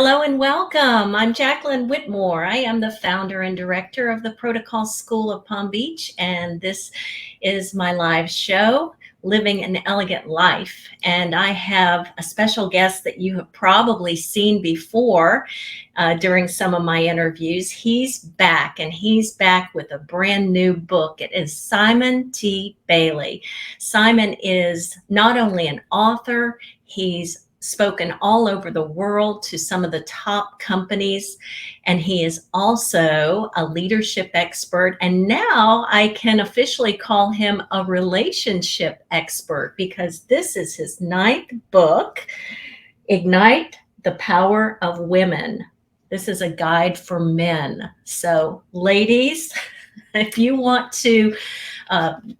Hello and welcome. I'm Jacqueline Whitmore. I am the founder and director of the Protocol School of Palm Beach, and this is my live show, Living an Elegant Life. And I have a special guest that you have probably seen before during some of my interviews. He's back, and he's back with a brand new book. It is Simon T. Bailey. Simon is not only an author, he's spoken all over the world to some of the top companies, and he is also a leadership expert. And now I can officially call him a relationship expert because this is his ninth book, Ignite the Power of Women. This is a guide for men. So ladies, if you want to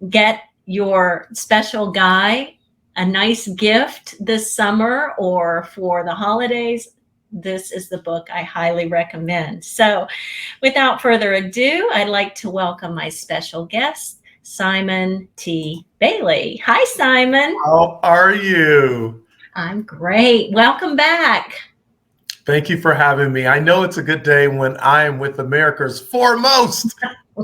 get your special guy a nice gift this summer or for the holidays, this is the book I highly recommend. So without further ado, I'd like to welcome my special guest, Simon T. Bailey. Hi, Simon. How are you? I'm great. Welcome back. Thank you for having me. I know it's a good day when I am with America's foremost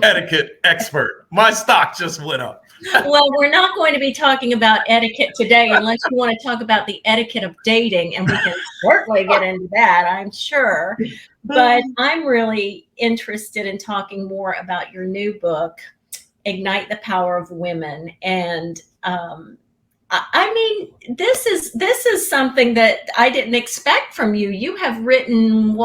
etiquette expert. My stock just went up. Well, we're not going to be talking about etiquette today unless you want to talk about the etiquette of dating, and we can certainly get into that, I'm sure. But I'm really interested in talking more about your new book, Ignite the Power of Women. And I mean, this is something that I didn't expect from you. You have written,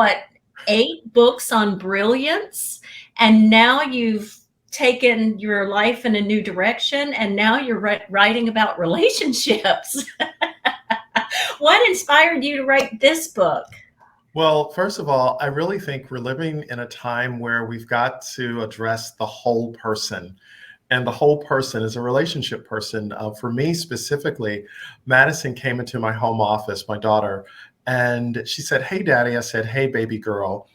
8 books on brilliance, and now you've taken your life in a new direction, and now you're writing about relationships. What inspired you to write this book? Well, first of all, I really think we're living in a time where we've got to address the whole person. And the whole person is a relationship person. For me specifically, Madison came into my home office, my daughter, and she said, "Hey, Daddy." I said, "Hey, baby girl."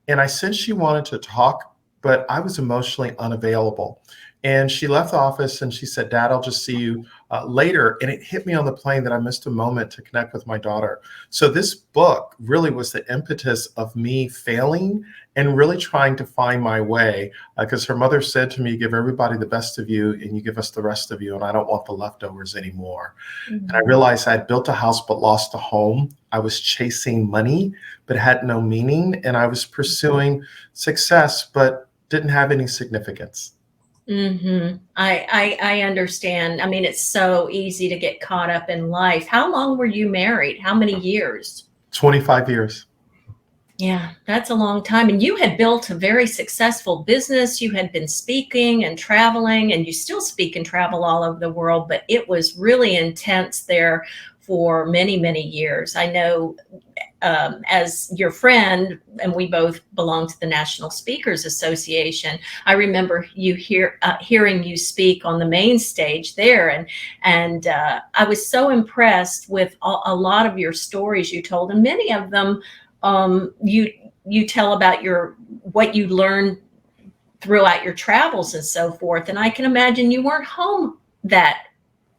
And I sensed she wanted to talk, but I was emotionally unavailable. And she left the office and she said, "Dad, I'll just see you later." And it hit me on the plane that I missed a moment to connect with my daughter. So this book really was the impetus of me failing and really trying to find my way, because her mother said to me, "Give everybody the best of you and you give us the rest of you. And I don't want the leftovers anymore." Mm-hmm. And I realized I had built a house but lost a home. I was chasing money but had no meaning. And I was pursuing success but didn't have any significance. Mm-hmm. I understand. I mean, it's so easy to get caught up in life. How long were you married? How many years? 25 years. Yeah, that's a long time. And you had built a very successful business. You had been speaking and traveling, and you still speak and travel all over the world, but it was really intense there for many, many years. I know as your friend, and we both belong to the National Speakers Association, I remember you hearing you speak on the main stage there, and I was so impressed with a lot of your stories you told, and many of them you tell about what you learned throughout your travels and so forth. And I can imagine you weren't home that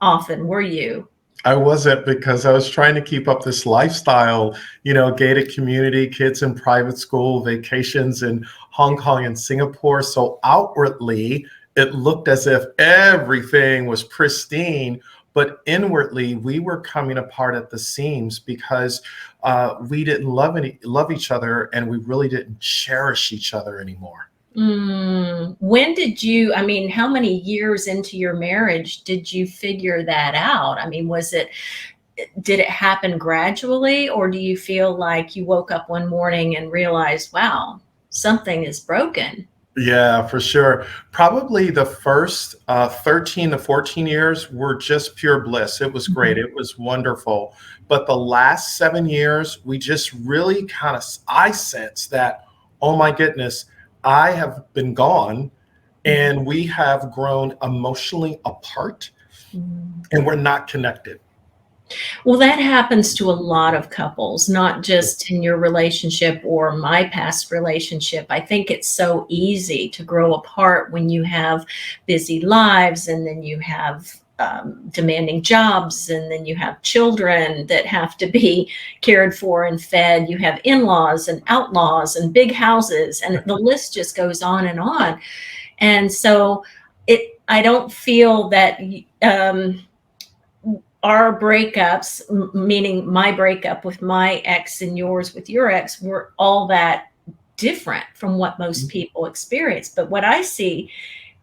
often, were you? I wasn't, because I was trying to keep up this lifestyle, gated community, kids in private school, vacations in Hong Kong and Singapore. So outwardly, it looked as if everything was pristine, but inwardly, we were coming apart at the seams because we didn't love each other, and we really didn't cherish each other anymore. When did you, I mean, how many years into your marriage did you figure that out? I mean, did it happen gradually, or do you feel like you woke up one morning and realized, wow, something is broken? Yeah, for sure. Probably the first 13 to 14 years were just pure bliss. It was great. It was wonderful. But the last 7 years, we just really I sensed that, oh my goodness, I have been gone and we have grown emotionally apart, and we're not connected. Well, that happens to a lot of couples, not just in your relationship or my past relationship. I think it's so easy to grow apart when you have busy lives, and then you have demanding jobs, and then you have children that have to be cared for and fed. You have in-laws and outlaws and big houses, and the list just goes on and on. And so I don't feel that our breakups, meaning my breakup with my ex and yours with your ex, were all that different from what most people experience. But what I see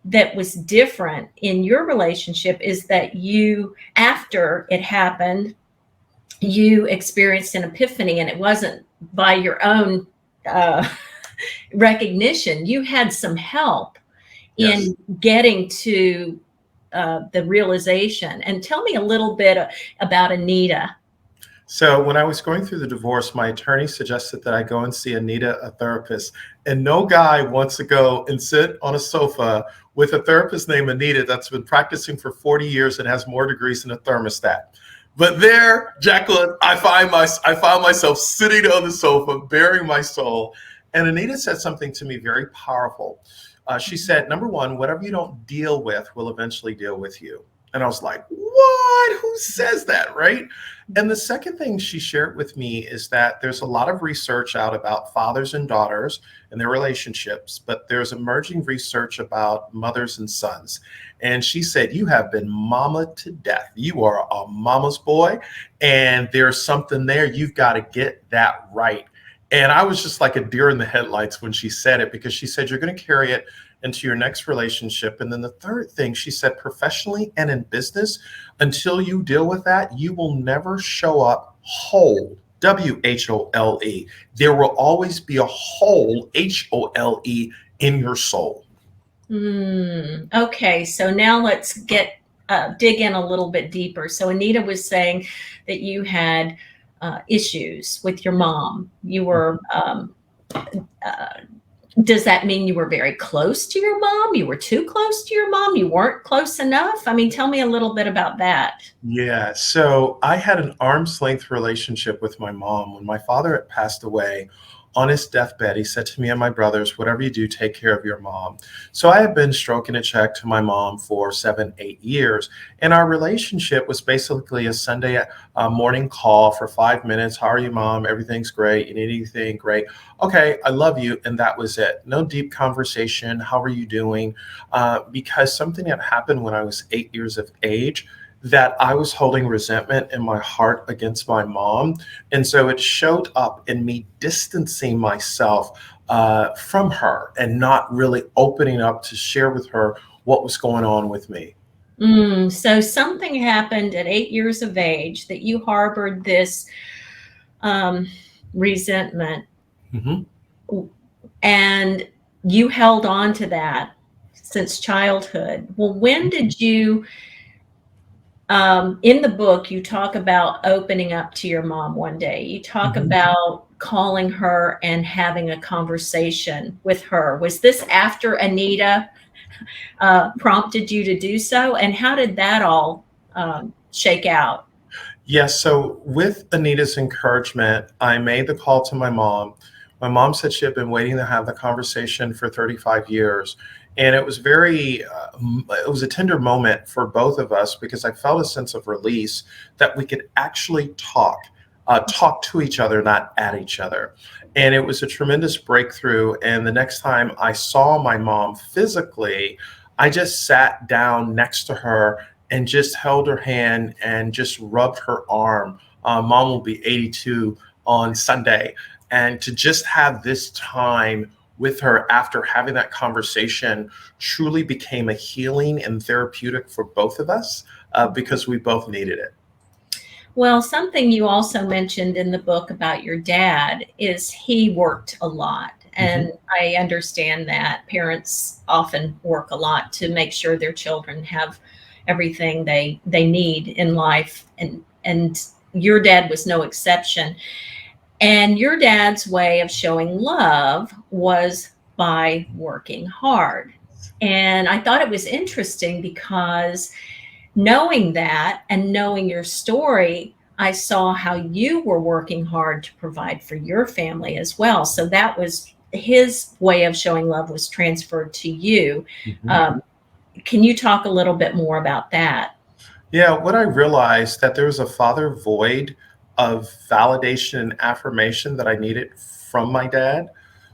that was different in your relationship is that you, after it happened, you experienced an epiphany, and it wasn't by your own recognition. You had some help Yes. in getting to the realization. And tell me a little bit about Anita. So when I was going through the divorce, my attorney suggested that I go and see Anita, a therapist. And no guy wants to go and sit on a sofa with a therapist named Anita that's been practicing for 40 years and has more degrees than a thermostat. But there, Jacqueline, I found myself sitting on the sofa, bearing my soul. And Anita said something to me very powerful. She said, number one, whatever you don't deal with will eventually deal with you. And I was like, what? Who says that, right? And the second thing she shared with me is that there's a lot of research out about fathers and daughters and their relationships, but there's emerging research about mothers and sons. And she said, you have been mama to death. You are a mama's boy, and there's something there. You've got to get that right. And I was just like a deer in the headlights when she said it, because she said, you're going to carry it into your next relationship. And then the third thing, she said, professionally and in business, until you deal with that, you will never show up whole, WHOLE. There will always be a hole, HOLE, in your soul. Okay, so now let's dig in a little bit deeper. So Anita was saying that you had issues with your mom. You were does that mean you were very close to your mom? You were too close to your mom? You weren't close enough? I mean, tell me a little bit about that. Yeah, so I had an arm's length relationship with my mom. When my father had passed away, on his deathbed, he said to me and my brothers, whatever you do, take care of your mom. So I had been stroking a check to my mom for 7, 8 years. And our relationship was basically a Sunday morning call for 5 minutes. How are you, mom? Everything's great. You need anything? Great. Okay, I love you. And that was it. No deep conversation. How are you doing? Because something had happened when I was 8 years of age, that I was holding resentment in my heart against my mom. And so it showed up in me distancing myself from her and not really opening up to share with her what was going on with me. So something happened at 8 years of age that you harbored this resentment, Mm-hmm. and you held on to that since childhood. Well, when did you in the book, you talk about opening up to your mom one day. You talk Mm-hmm. about calling her and having a conversation with her. Was this after Anita prompted you to do so? And how did that all shake out? Yes. So with Anita's encouragement, I made the call to my mom. My mom said she had been waiting to have the conversation for 35 years. And it was it was a tender moment for both of us, because I felt a sense of release that we could actually talk to each other, not at each other. And it was a tremendous breakthrough. And the next time I saw my mom physically, I just sat down next to her and just held her hand and just rubbed her arm. Mom will be 82 on Sunday. And to just have this time with her after having that conversation truly became a healing and therapeutic for both of us, because we both needed it. Well, something you also mentioned in the book about your dad is he worked a lot. Mhm. And I understand that parents often work a lot to make sure their children have everything they need in life. And your dad was no exception. And your dad's way of showing love was by working hard. And I thought it was interesting because knowing that and knowing your story, I saw how you were working hard to provide for your family as well. So that was his way of showing love, was transferred to you. Mhm. Um, can you talk a little bit more about that? Yeah, what I realized that there was a father void of validation and affirmation that I needed from my dad.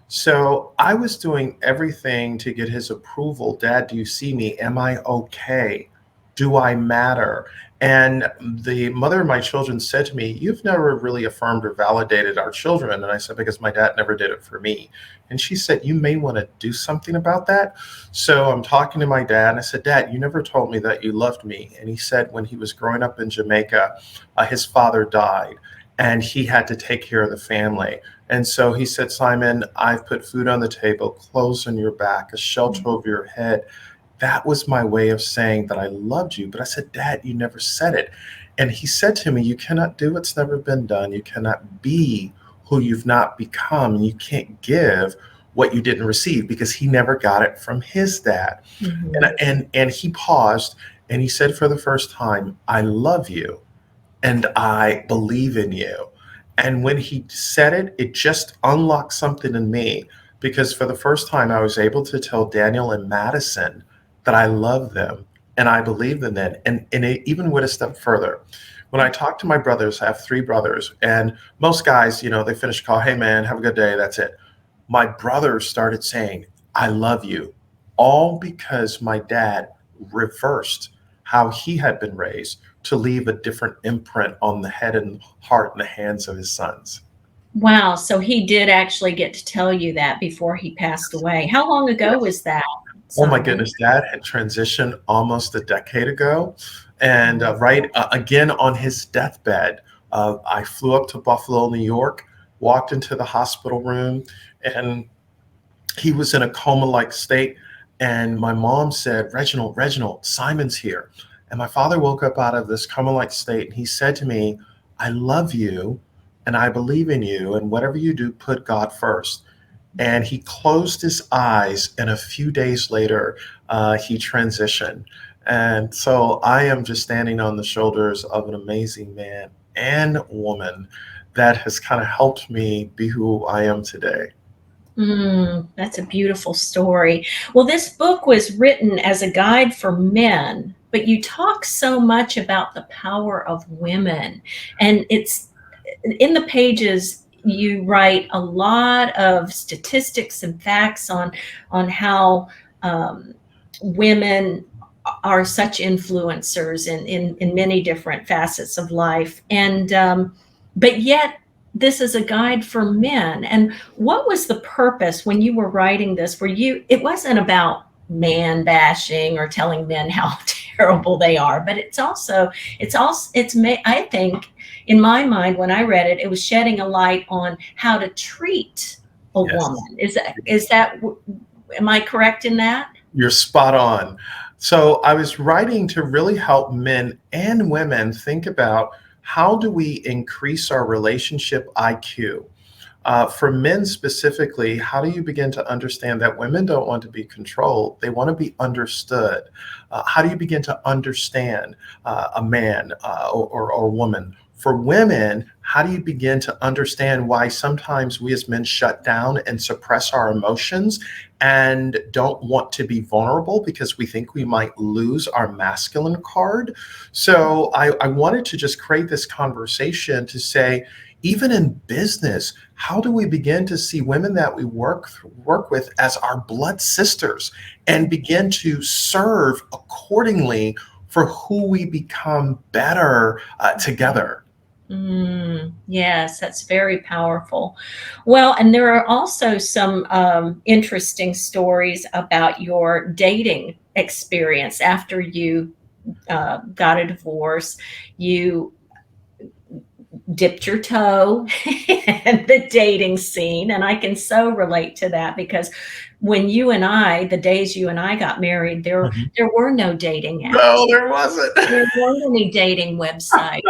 So I was doing everything to get his approval. Dad, do you see me? Am I okay? Do I matter? And the mother of my children said to me, "You've never really affirmed or validated our children." And I said, "Because my dad never did it for me." And she said, "You may want to do something about that." So I'm talking to my dad, and I said, "Dad, you never told me that you loved me." And he said, when he was growing up in Jamaica, his father died, and he had to take care of the family. And so he said, "Simon, I've put food on the table, clothes on your back, a shelter over your head." That was my way of saying that I loved you. But I said, "Dad, you never said it." And he said to me, "You cannot do what's never been done. You cannot be who you've not become. And you can't give what you didn't receive," because he never got it from his dad. Mhm. And he paused and he said for the first time, "I love you and I believe in you." And when he said it, it just unlocked something in me, because for the first time, I was able to tell Daniel and Madison that I love them and I believe in them. And it even went a step further. When I talk to my brothers, I have three brothers, and most guys, they finish a call, "Hey man, have a good day." That's it. My brother started saying, "I love you," all because my dad reversed how he had been raised to leave a different imprint on the head and heart and the hands of his sons. Wow, so he did actually get to tell you that before he passed away. How long ago Yes. was that, Oh my Simon? goodness, dad had transitioned almost a decade ago. And right again on his deathbed, I flew up to Buffalo, New York, walked into the hospital room, and he was in a coma like state. And my mom said, "Reginald, Reginald, Simon's here." And my father woke up out of this coma like state and he said to me, "I love you and I believe in you. And whatever you do, put God first." And he closed his eyes. And a few days later, he transitioned. And so I am just standing on the shoulders of an amazing man and woman that has kind of helped me be who I am today. That's a beautiful story. Well, this book was written as a guide for men, but you talk so much about the power of women. And it's in the pages, you write a lot of statistics and facts on how um, women are such influencers in many different facets of life. And but yet this is a guide for men. And what was the purpose when you were writing this? It wasn't about man bashing or telling men how terrible they are, but I think in my mind, when I read it, it was shedding a light on how to treat a Yes. woman. Is that am I correct in that? You're spot on. So I was writing to really help men and women think about, how do we increase our relationship IQ? For men specifically, how do you begin to understand that women don't want to be controlled? They want to be understood. How do you begin to understand a man or a woman? For women, how do you begin to understand why sometimes we as men shut down and suppress our emotions and don't want to be vulnerable because we think we might lose our masculine card? So I wanted to just create this conversation to say, even in business, how do we begin to see women that we work with as our blood sisters and begin to serve accordingly for who we become better together? Yes, that's very powerful. Well, and there are also some interesting stories about your dating experience after you got a divorce. You dipped your toe in the dating scene. And I can so relate to that because the days you and I got married, Mhm. there were no dating No, apps. there wasn't. There weren't any dating websites.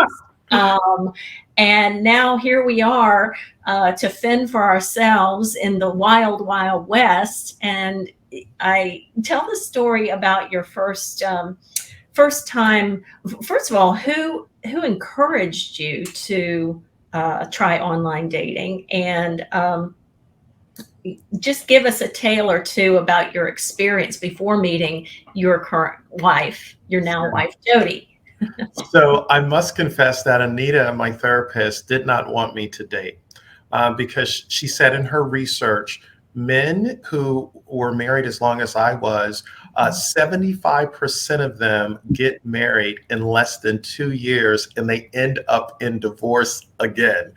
Um, and now here we are to fend for ourselves in the wild, wild west. And I tell the story about your first time. First of all, who encouraged you to try online dating, and just give us a tale or two about your experience before meeting your current wife, your now Sure. wife Jody. So I must confess that Anita, my therapist, did not want me to date because she said in her research, men who were married as long as I was, 75% of them get married in less than 2 years and they end up in divorce again.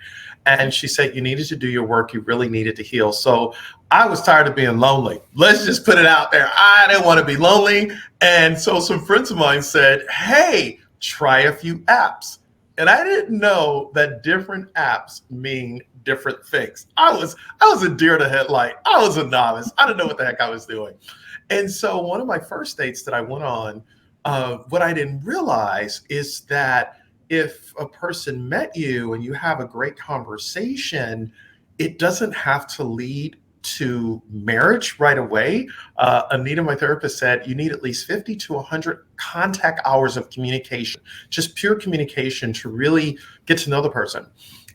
And she said, you needed to do your work. You really needed to heal. So I was tired of being lonely. Let's just put it out there. I didn't want to be lonely. And so some friends of mine said, hey, try a few apps. And I didn't know that different apps mean different things. I was a deer in the headlight. I was a novice. I didn't know what the heck I was doing. And so one of my first dates that I went on, what I didn't realize is that if a person met you and you have a great conversation, it doesn't have to lead to marriage right away. Anita, my therapist, said you need at least 50 to 100 contact hours of communication, just pure communication to really get to know the person.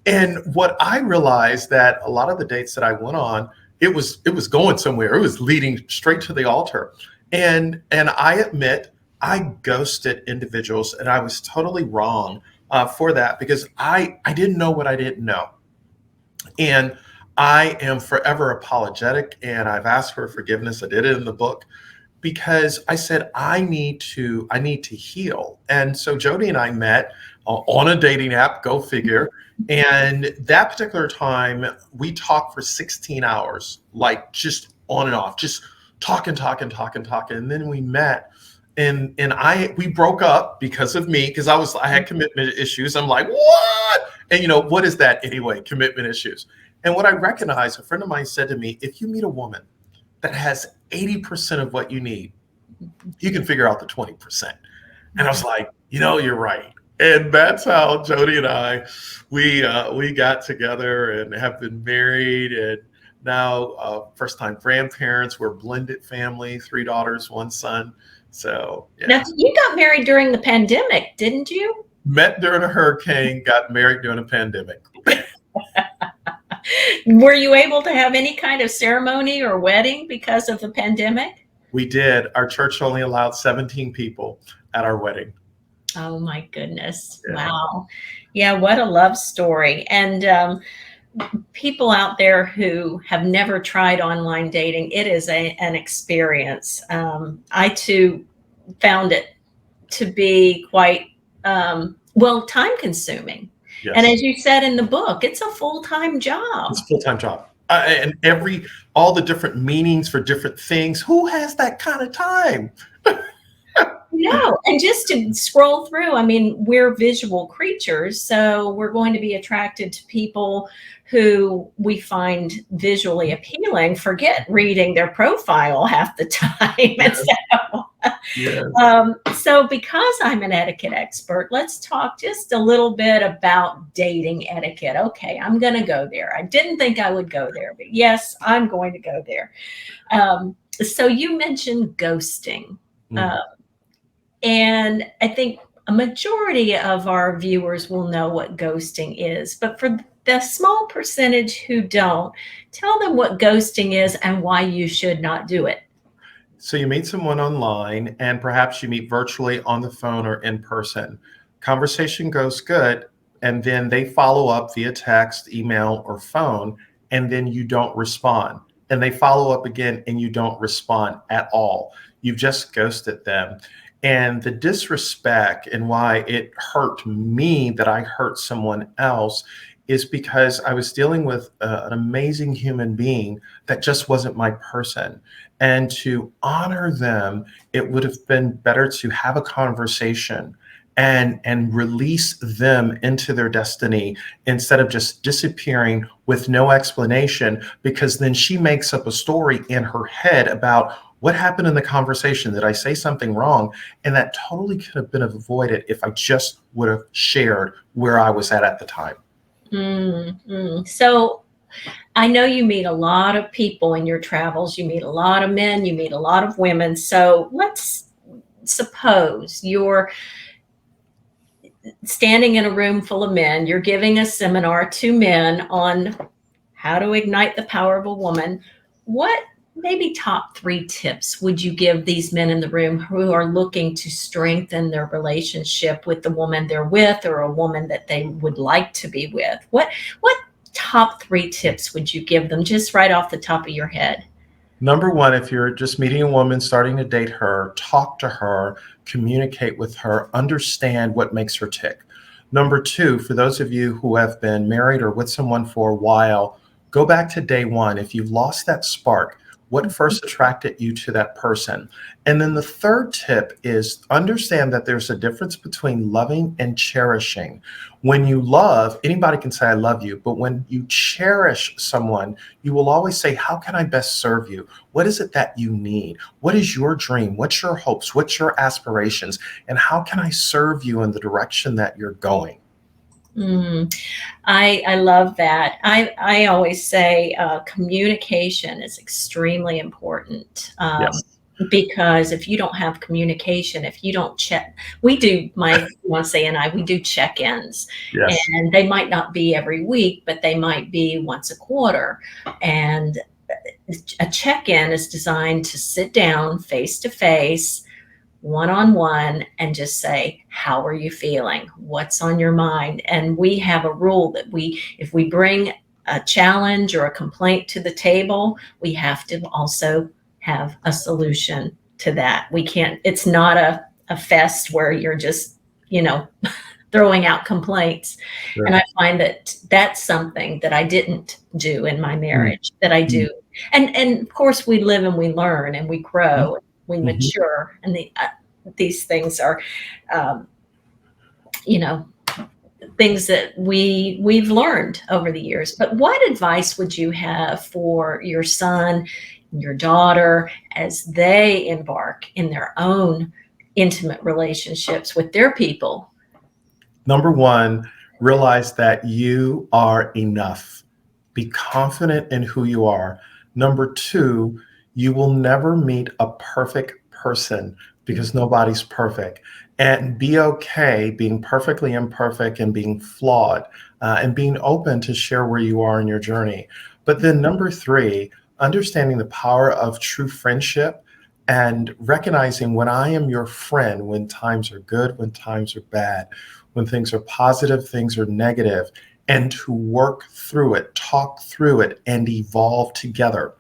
And what I realized that a lot of the dates that I went on, it was going somewhere. It was leading straight to the altar. And I admit I ghosted individuals, and I was totally wrong for that because I didn't know what I didn't know. And I am forever apologetic, and I've asked for forgiveness. I did it in the book because I said I need to heal. And so Jody and I met on a dating app, go figure. And that particular time, we talked for 16 hours, like just on and off, just talking, talking, talking, talking. And then we met, and we broke up because of me, because I had commitment issues. I'm like, what? And what is that anyway? Commitment issues. And what I recognized, a friend of mine said to me, if you meet a woman that has 80% of what you need, you can figure out the 20%. And I was like, you're right. And that's how Jody and I, we got together and have been married, and now first time grandparents. We're a blended family, 3 daughters, 1 son. So Now, yeah, you got married during the pandemic, didn't you? met during a hurricane, got married during a pandemic. Were you able to have any kind of ceremony or wedding because of the pandemic? We did. Our church only allowed 17 people at our wedding. Oh my goodness. Yeah. Wow. Yeah, what a love story. And people out there who have never tried online dating, it is an experience. I too found it to be quite, well, time consuming. And Yes. as you said in the book, it's a full time It's job. a full-time job. And all the different meanings for different things. Who has that kind of time? No, and just to scroll through, I mean, we're visual creatures, so we're going to be attracted to people who we find visually appealing. Forget reading their profile half the time. And Yes. Yes. so because I'm an etiquette expert, let's talk just a little bit about dating etiquette. Okay, I'm going to go there. I didn't think I would go there, but yes, I'm going to go there. So you mentioned ghosting. Mm. Uh, and I think a majority of our viewers will know what ghosting is, but for the small percentage who don't, tell them what ghosting is and why you should not do it. So you meet someone online, and perhaps you meet virtually on the phone or in person. Conversation goes good, and then they follow up via text, email, or phone, and then you don't respond. And they follow up again, and you don't respond at all. You've just ghosted them. And the disrespect and why it hurt me that I hurt someone else is because I was dealing with an amazing human being that just wasn't my person. And to honor them, it would have been better to have a conversation and release them into their destiny instead of just disappearing with no explanation, because then she makes up a story in her head about what happened in the conversation. Did I say something wrong? And that totally could have been avoided if I just would have shared where I was at the time. So I know you meet a lot of people in your travels. You meet a lot of men, you meet a lot of women. So let's suppose you're standing in a room full of men, you're giving a seminar to men on how to ignite the power of a woman. What maybe top 3 tips would you give these men in the room who are looking to strengthen their relationship with the woman they're with, or a woman that they would like to be with? What top 3 tips would you give them, just right off the top of your head? Number one, if you're just meeting a woman, starting to date her, talk to her, communicate with her, understand what makes her tick. Number two, for those of you who have been married or with someone for a while, go back to day one. If you've lost that spark, what first attracted you to that person? And then the third tip is understand that there's a difference between loving and cherishing. When you love, anybody can say, I love you, but when you cherish someone, you will always say, how can I best serve you? What is it that you need? What is your dream? What's your hopes? What's your aspirations? And how can I serve you in the direction that you're going? Mm, I love that. I always say communication is extremely important, Yes. because if you don't have communication, if you don't check, we do, my fiance and I, we do check-ins, Yes. and they might not be every week, but they might be once a quarter. And a check-in is designed to sit down face to face, one on one, and just say, how are you feeling? What's on your mind? And we have a rule that if we bring a challenge or a complaint to the table, we have to also have a solution to that. We can't, it's not a fest where you're just, you know, throwing out complaints. And Sure. I find that that's something that I didn't do in my Mm, marriage that I mm, do. And of course we live and we learn and we mm, grow, we mhm. mature, and these things are, um, you know, things that we've learned over the years. But what advice would you have for your son, your daughter, as they embark in their own intimate relationships with their people? Number one, realize that you are enough. Be confident in who you are. Number two, you will never meet a perfect person because nobody's perfect. And be okay being perfectly imperfect and being flawed, and being open to share where you are in your journey. But then, number three, understanding the power of true friendship and recognizing when I am your friend, when times are good, when times are bad, when things are positive, things are negative, and to work through it, talk through it, and evolve together.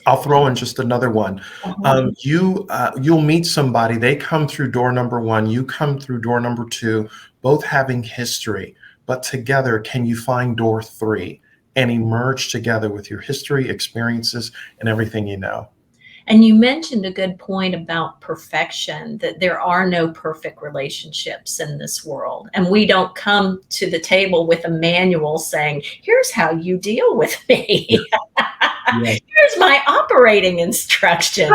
I'll throw in just another one. Uh-huh. You'll meet somebody. They come through door number one. You come through door number two. Both having history, but together, can you find door three and emerge together with your history, experiences, and everything you know? And you mentioned a good point about perfection, that there are no perfect relationships in this world. And we don't come to the table with a manual saying, here's how you deal with me. Yeah. Here's my operating instructions.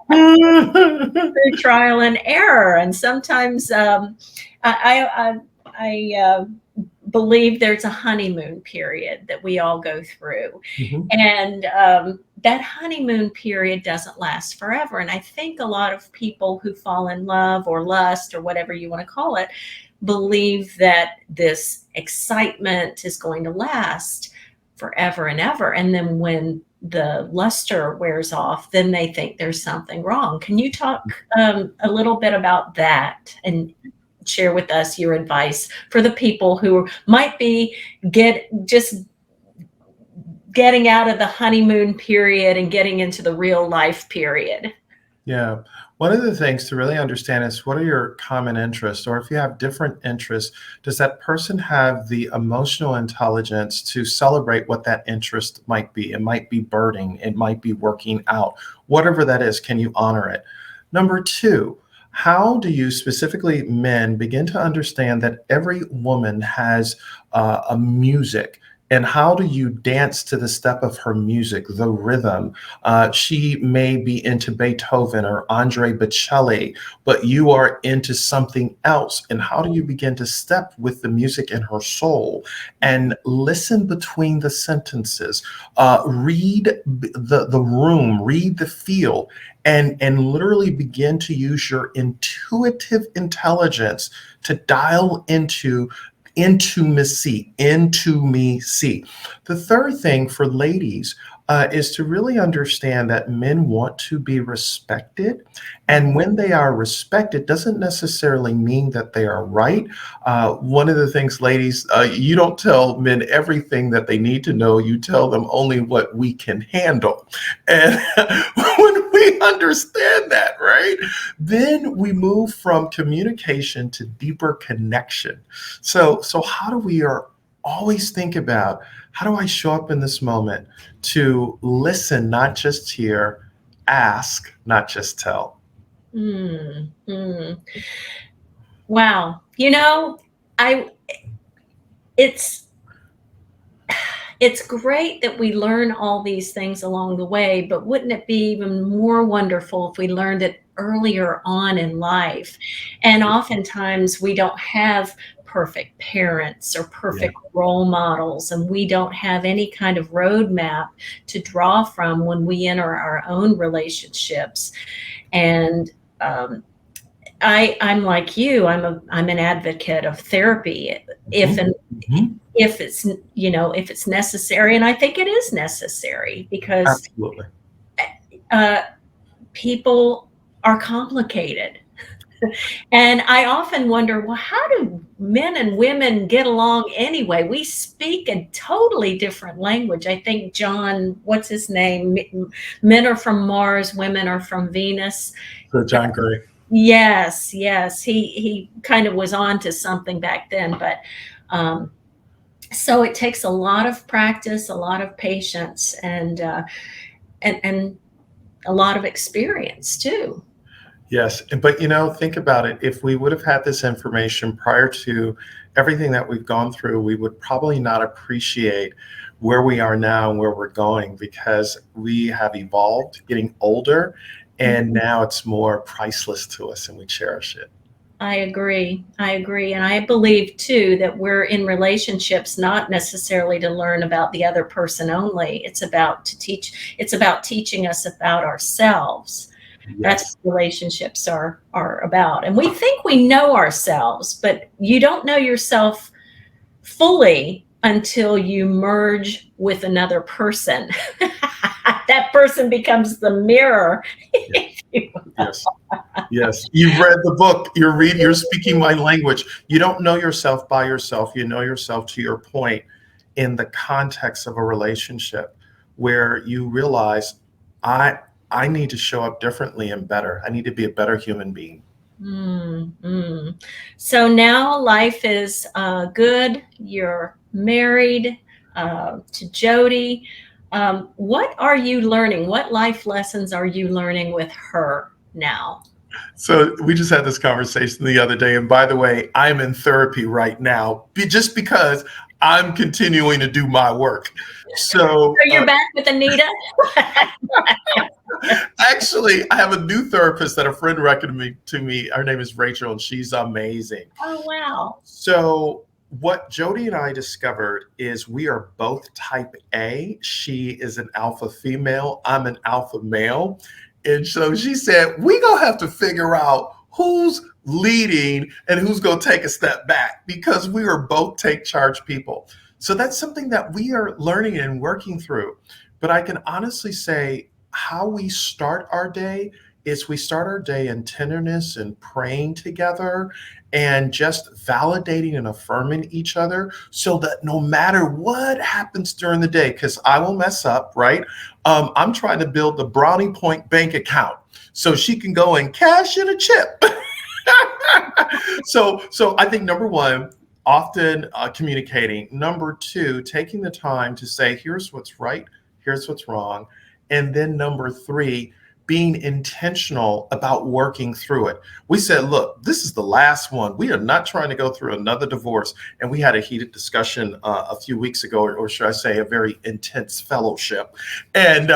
Through trial and error. And sometimes I believe there's a honeymoon period that we all go through. Mhm. And that honeymoon period doesn't last forever. And I think a lot of people who fall in love or lust or whatever you want to call it believe that this excitement is going to last forever and ever. And then when the luster wears off, then they think there's something wrong. Can you talk a little bit about that and share with us your advice for the people who might be just getting out of the honeymoon period and getting into the real life period? Yeah. One of the things to really understand is what are your common interests? Or if you have different interests, does that person have the emotional intelligence to celebrate what that interest might be? It might be birding, it might be working out, whatever that is, can you honor it? Number two, how do you, specifically men, begin to understand that every woman has a music? And how do you dance to the step of her music, the rhythm? She may be into Beethoven or Andre Bocelli, but you are into something else. And how do you begin to step with the music in her soul and listen between the sentences? Read the room, read the feel, and literally begin to use your intuitive intelligence to dial into Intimacy, intimacy. The third thing for ladies is to really understand that men want to be respected. And when they are respected, doesn't necessarily mean that they are right. One of the things, ladies, you don't tell men everything that they need to know. You tell them only what we can handle. And when we understand that, right, then we move from communication to deeper connection. So how do we are always think about how do I show up in this moment to listen, not just hear, ask, not just tell. Mm, mm. Wow. You know, I it's it's great that we learn all these things along the way, but wouldn't it be even more wonderful if we learned it earlier on in life? And oftentimes we don't have perfect parents or Yeah. perfect role models, and we don't have any kind of roadmap to draw from when we enter our own relationships. And um, I'm like you. I'm an advocate of therapy if Mhm. and Mhm. if it's, if it's necessary, and I think it is necessary because Absolutely. uh, people are complicated. And I often wonder, well, how do men and women get along anyway? We speak a totally different language. I think John, what's his name? Men are from Mars, women are from Venus. So John Gray. Yes, yes. He kind of was on to something back then, but um, so it takes a lot of practice, a lot of patience, and a lot of experience too. Yes, but think about it. If we would have had this information prior to everything that we've gone through, we would probably not appreciate where we are now and where we're going because we have evolved, getting older, and now it's more priceless to us and we cherish it. I agree. I agree. And I believe too that we're in relationships not necessarily to learn about the other person only. It's about teaching us about ourselves. That's Yes. what relationships are about. And we think we know ourselves, but you don't know yourself fully until you merge with another person. That person becomes the mirror. Yes. Yes. You've read the book. You're speaking my language. You don't know yourself by yourself. You know yourself, to your point, in the context of a relationship where you realize I I need to show up differently and better. I need to be a better human being. Mm, mm. So now life is good. You're married to Jody. What are you learning? What life lessons are you learning with her now? So we just had this conversation the other day, and by the way, I'm in therapy right now, just because I'm continuing to do my work. So So you're back with Anita? actually, I have a new therapist that a friend recommended to me. Her name is Rachel, and she's amazing. Oh, wow. So what Jody and I discovered is we are both type A. She is an alpha female. I'm an alpha male. And so she said, we gonna have to figure out who's leading and who's gonna take a step back because we are both take charge people. So that's something that we are learning and working through. But I can honestly say how we start our day is we start our day in tenderness and praying together and just validating and affirming each other so that no matter what happens during the day, because I will mess up, right? I'm trying to build the Brownie Point bank account so she can go and cash in a chip. So I think number one, often communicating. Number two, taking the time to say, here's what's right, here's what's wrong. And then number three, being intentional about working through it. We said, look, this is the last one. We are not trying to go through another divorce. And we had a heated discussion a few weeks ago, or should I say, a very intense fellowship. And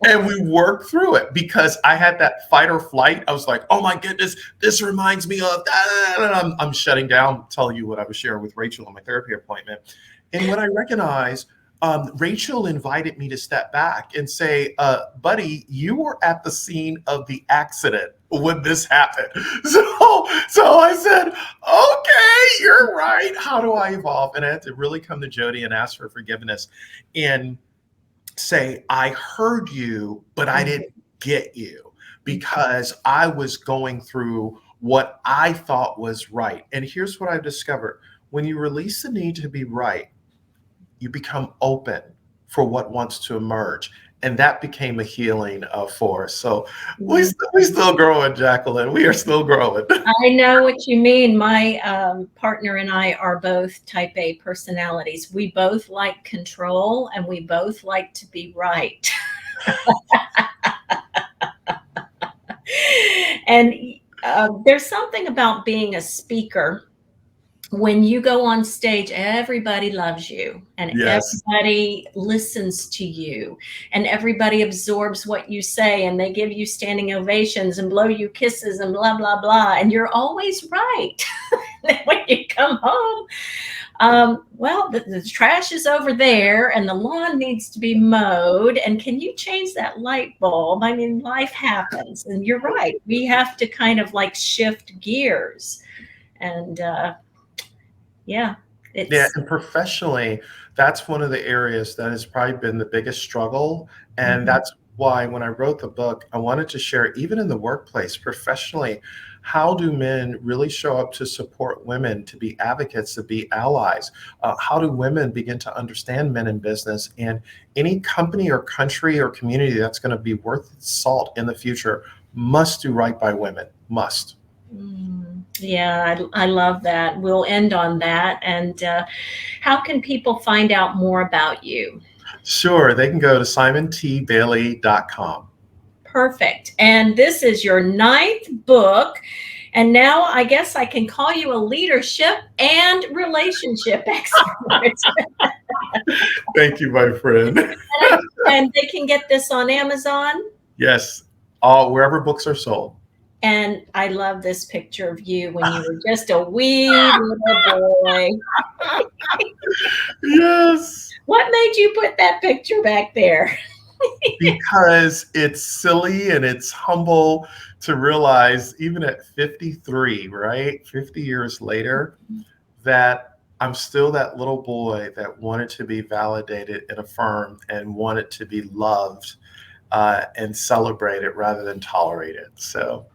and we worked through it because I had that fight or flight. I was like, oh my goodness, this reminds me of that. And I'm shutting down, telling you what I was sharing with Rachel on my therapy appointment. And when I recognized, Rachel invited me to step back and say, buddy, you were at the scene of the accident when this happened. So I said, okay, you're right. How do I evolve? And I had to really come to Jody and ask for forgiveness and say, I heard you, but I didn't get you because I was going through what I thought was right. And here's what I've discovered: when you release the need to be right, you become open for what wants to emerge. And that became a healing for us. So we still growing, Jacqueline. We are still growing. I know what you mean. My partner and I are both type A personalities. We both like control and we both like to be right. And there's something about being a speaker. When you go on stage, everybody loves you and Yes. everybody listens to you and everybody absorbs what you say and they give you standing ovations and blow you kisses and blah, blah, blah. And you're always right. When you come home, well, the trash is over there and the lawn needs to be mowed. And can you change that light bulb? I mean, life happens. And you're right. We have to kind of like shift gears. And yeah, Yeah, it's and professionally, that's one of the areas that has probably been the biggest struggle. And mhm. that's why when I wrote the book, I wanted to share, even in the workplace, professionally, how do men really show up to support women, to be advocates, to be allies? How do women begin to understand men in business? And any company or country or community that's going to be worth its salt in the future must do right by women, must. Yeah, I love that. We'll end on that. And how can people find out more about you? Sure, they can go to simontbailey.com. Perfect. And this is your ninth book. And now I guess I can call you a leadership and relationship expert. Thank you, my friend. And they can get this on Amazon. Yes, all wherever books are sold. And I love this picture of you when you were just a wee little boy. Yes, What made you put that picture back there? because it's silly and it's humble to realize, even at 53, right? 50 years later, that I'm still that little boy that wanted to be validated and affirmed and wanted to be loved and celebrated rather than tolerated. So,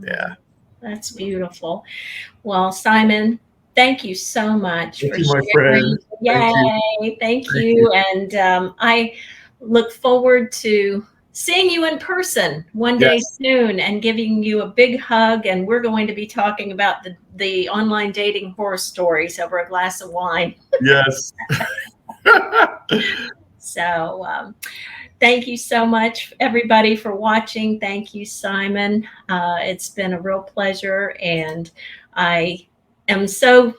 yeah. That's beautiful. Well, Simon, thank you so much Thank for you, my sharing. friend. Thank you. Yay. Thank Thank you. you. And I look forward to seeing you in person one day Yes. soon and giving you a big hug. And we're going to be talking about the online dating horror stories over a glass of wine. Yes. So, thank you so much, everybody, for watching. Thank you, Simon. It's been a real pleasure. And I am so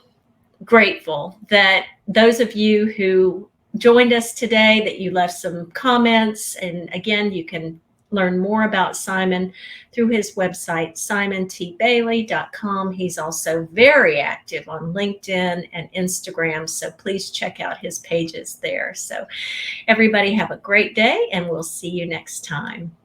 grateful that those of you who joined us today, that you left some comments. And again, you can learn more about Simon through his website, simontbailey.com. He's also very active on LinkedIn and Instagram. So please check out his pages there. So everybody have a great day and we'll see you next time.